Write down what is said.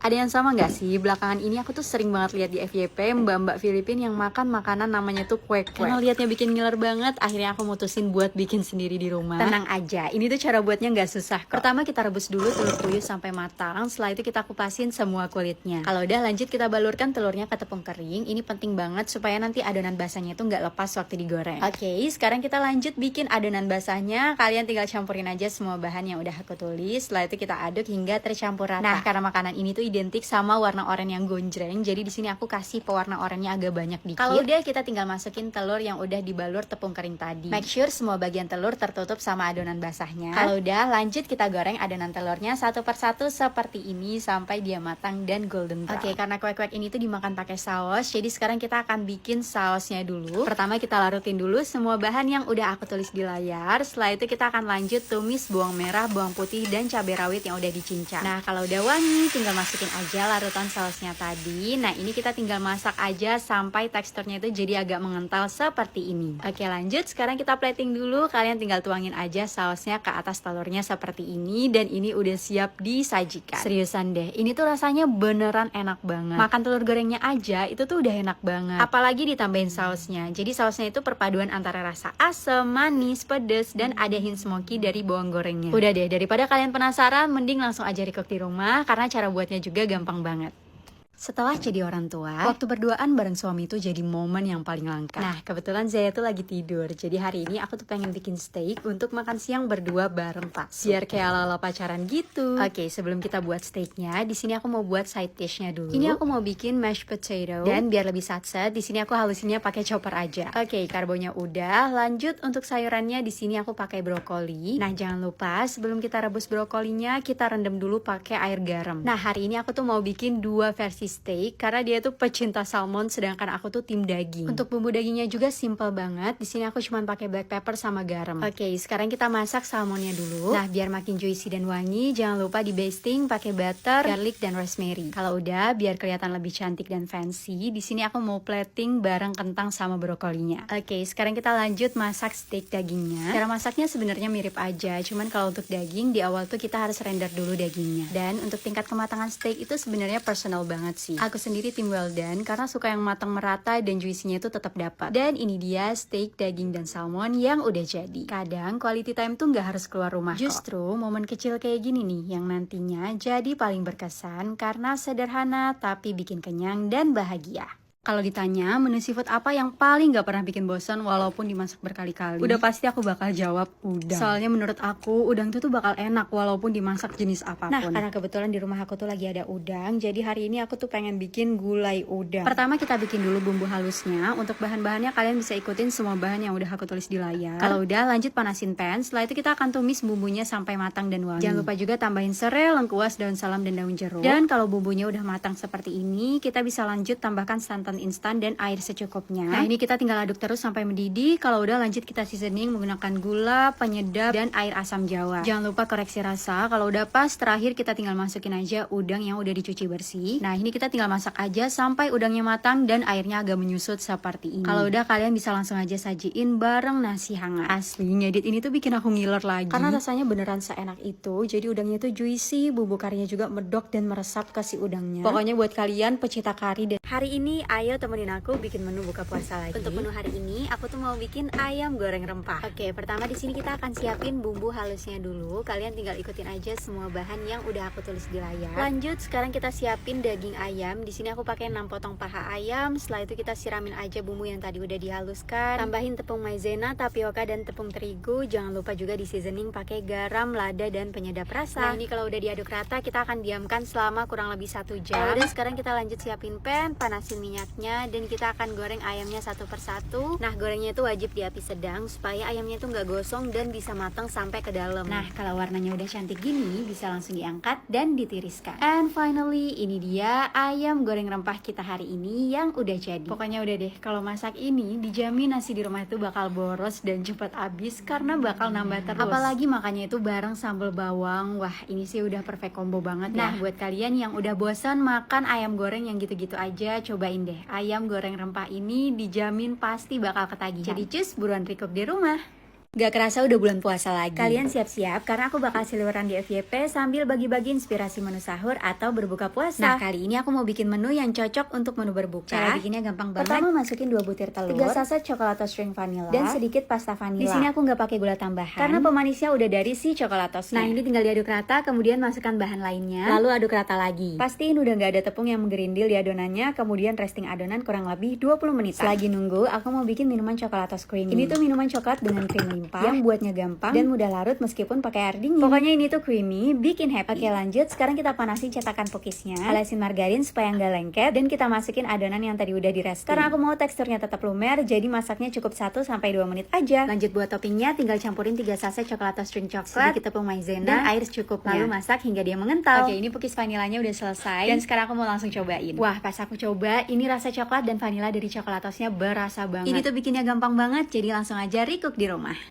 Ada yang sama nggak sih? Belakangan ini aku tuh sering banget lihat di FYP mbak-mbak Filipina yang makan makanan namanya tuh kwek-kwek. Karena liatnya bikin ngiler banget, akhirnya aku mutusin buat bikin sendiri di rumah. Tenang aja, ini tuh cara buatnya nggak susah kok. Pertama kita rebus dulu telur puyuh sampai matang, setelah itu kita kupasin semua kulitnya. Kalau udah lanjut kita balurkan telurnya ke tepung kering. Ini penting banget supaya nanti adonan basahnya tuh nggak lepas waktu digoreng. Oke, sekarang kita lanjut bikin adonan basahnya. Kalian tinggal campurin aja semua bahan yang udah aku tulis. Setelah itu kita aduk hingga tercampur rata. Nah, karena makanan ini tuh identik sama warna oranye yang gonjreng, jadi di sini aku kasih pewarna oranye agak banyak dikit. Kalau udah kita tinggal masukin telur yang udah dibalur tepung kering tadi. Make sure semua bagian telur tertutup sama adonan basahnya. Kalau udah, lanjut kita goreng adonan telurnya satu persatu seperti ini sampai dia matang dan golden brown. Oke, karena kwek-kwek ini tuh dimakan pakai saus, jadi sekarang kita akan bikin sausnya dulu. Pertama kita larutin dulu semua bahan yang udah aku tulis di layar. Setelah itu kita akan lanjut tumis bawang merah, bawang putih, dan cabai rawit yang udah dicincang. Nah, kalau udah wangi, tinggal masukin aja larutan sausnya tadi. Nah, ini kita tinggal masak aja sampai teksturnya itu jadi agak mengental seperti ini. Oke, lanjut. Sekarang kita plating dulu. Kalian tinggal tuangin aja sausnya ke atas telurnya seperti ini. Dan ini udah siap disajikan. Seriusan deh, ini tuh rasanya beneran enak banget. Makan telur gorengnya aja itu tuh udah enak banget. Apalagi ditambahin sausnya. Jadi sausnya itu perpaduan antara rasa asam, manis, pedes, dan ada hint smoky dari bawang gorengnya. Udah deh, daripada kalian penasaran, mending langsung aja recook di rumah. Karena cara buatnya juga gampang banget. Setelah jadi orang tua, waktu berduaan bareng suami itu jadi momen yang paling langka. Nah, kebetulan Zaya tuh lagi tidur. Jadi hari ini aku tuh pengen bikin steak untuk makan siang berdua bareng Pak. Biar kayak ala-ala pacaran gitu. Oke, sebelum kita buat steaknya, di sini aku mau buat side dishnya dulu. Ini aku mau bikin mashed potato. Dan biar lebih satset, di sini aku halusinnya pakai chopper aja. Oke, karbonya udah. Lanjut untuk sayurannya, di sini aku pakai brokoli. Nah, jangan lupa sebelum kita rebus brokolinya, kita rendam dulu pakai air garam. Nah, hari ini aku tuh mau bikin dua versi steak karena dia tuh pecinta salmon, sedangkan aku tuh tim daging. Untuk bumbu dagingnya juga simple banget. Di sini aku cuma pakai black pepper sama garam. Oke, sekarang kita masak salmonnya dulu. Nah, biar makin juicy dan wangi, jangan lupa di basting pakai butter, garlic, dan rosemary. Kalau udah, biar kelihatan lebih cantik dan fancy, di sini aku mau plating bareng kentang sama brokolinya. Oke, sekarang kita lanjut masak steak dagingnya. Cara masaknya sebenarnya mirip aja, cuman kalau untuk daging di awal tuh kita harus render dulu dagingnya. Dan untuk tingkat kematangan steak itu sebenarnya personal banget sih. Aku sendiri tim well done karena suka yang matang merata dan juicy-nya itu tetap dapat. Dan ini dia steak daging dan salmon yang udah jadi. Kadang quality time tuh nggak harus keluar rumah kok. Justru momen kecil kayak gini nih yang nantinya jadi paling berkesan karena sederhana tapi bikin kenyang dan bahagia. Kalau ditanya menu seafood apa yang paling gak pernah bikin bosan walaupun dimasak berkali-kali, udah pasti aku bakal jawab udang. Soalnya menurut aku udang tuh bakal enak walaupun dimasak jenis apapun. Nah, karena kebetulan di rumah aku tuh lagi ada udang, jadi hari ini aku tuh pengen bikin gulai udang. Pertama kita bikin dulu bumbu halusnya. Untuk bahan-bahannya kalian bisa ikutin semua bahan yang udah aku tulis di layar. Kalau udah, lanjut panasin pan. Setelah itu kita akan tumis bumbunya sampai matang dan wangi. Jangan lupa juga tambahin serai, lengkuas, daun salam, dan daun jeruk. Dan kalau bumbunya udah matang seperti ini, kita bisa lanjut tambahkan santan instan dan air secukupnya. Nah, ini kita tinggal aduk terus sampai mendidih. Kalau udah, lanjut kita seasoning menggunakan gula, penyedap, dan air asam jawa. Jangan lupa koreksi rasa. Kalau udah pas, terakhir kita tinggal masukin aja udang yang udah dicuci bersih. Nah, ini kita tinggal masak aja sampai udangnya matang dan airnya agak menyusut seperti ini. Kalau udah, kalian bisa langsung aja sajiin bareng nasi hangat. Asli, ngedit ini tuh bikin aku ngiler lagi. Karena rasanya beneran seenak itu. Jadi udangnya tuh juicy, bumbu karinya juga medok dan meresap ke si udangnya. Pokoknya buat kalian pecinta kari dan hari ini ayo temenin aku bikin menu buka puasa lagi. Untuk menu hari ini aku tuh mau bikin ayam goreng rempah. Oke, pertama di sini kita akan siapin bumbu halusnya dulu. Kalian tinggal ikutin aja semua bahan yang udah aku tulis di layar. Lanjut, sekarang kita siapin daging ayam. Di sini aku pakai 6 potong paha ayam. Setelah itu kita siramin aja bumbu yang tadi udah dihaluskan. Tambahin tepung maizena, tapioka, dan tepung terigu. Jangan lupa juga di seasoning pakai garam, lada, dan penyedap rasa. Nah, ini kalau udah diaduk rata, kita akan diamkan selama kurang lebih 1 jam. Dan sekarang kita lanjut siapin pan, panasin minyaknya, dan kita akan goreng ayamnya satu persatu. Nah, gorengnya itu wajib di api sedang supaya ayamnya itu nggak gosong dan bisa matang sampai ke dalam. Nah, kalau warnanya udah cantik gini, bisa langsung diangkat dan ditiriskan. And finally, ini dia ayam goreng rempah kita hari ini yang udah jadi. Pokoknya udah deh, kalau masak ini dijamin nasi di rumah itu bakal boros dan cepat habis karena bakal nambah terus. Apalagi makannya itu bareng sambal bawang. Wah, ini sih udah perfect combo banget ya. Nah, buat kalian yang udah bosan makan ayam goreng yang gitu-gitu aja, cobain deh. Ayam goreng rempah ini dijamin pasti bakal ketagihan. Jadi cus, buruan recook di rumah. Gak kerasa udah bulan puasa lagi. Kalian siap-siap karena aku bakal seliweran di FYP sambil bagi-bagi inspirasi menu sahur atau berbuka puasa. Nah, kali ini aku mau bikin menu yang cocok untuk menu berbuka. Cara bikinnya gampang banget. Pertama masukin 2 butir telur, 3 saset coklat string vanilla, dan sedikit pasta vanilla. Di sini aku nggak pakai gula tambahan karena pemanisnya udah dari si coklatosnya. Nah, ini tinggal diaduk rata, kemudian masukkan bahan lainnya, lalu aduk rata lagi. Pastiin udah nggak ada tepung yang menggerindil di adonannya, kemudian resting adonan kurang lebih 20 menit. Selagi nunggu, aku mau bikin minuman coklat creamy. Ini tuh minuman coklat dengan krim limpah yang buatnya gampang dan mudah larut meskipun pakai air dingin. Pokoknya ini tuh creamy, bikin happy. Oke, lanjut. Sekarang kita panasin cetakan cookiesnya, olesin margarin supaya nggak lengket, dan kita masukin adonan yang tadi udah di resting. Karena aku mau teksturnya tetap lumer, jadi masaknya cukup 1-2 menit aja. Lanjut buat toppingnya, tinggal campurin 3 saset coklat string coklat, sedikit tepung maizena, dan air secukupnya. Lalu masak hingga dia mengental. Oke, ini cookies vanilanya udah selesai, dan sekarang aku mau langsung cobain. Wah, pas aku coba, ini rasa coklat dan vanila dari coklatosnya berasa banget. Ini tuh bikinnya gampang banget, jadi langsung aja recook di rumah.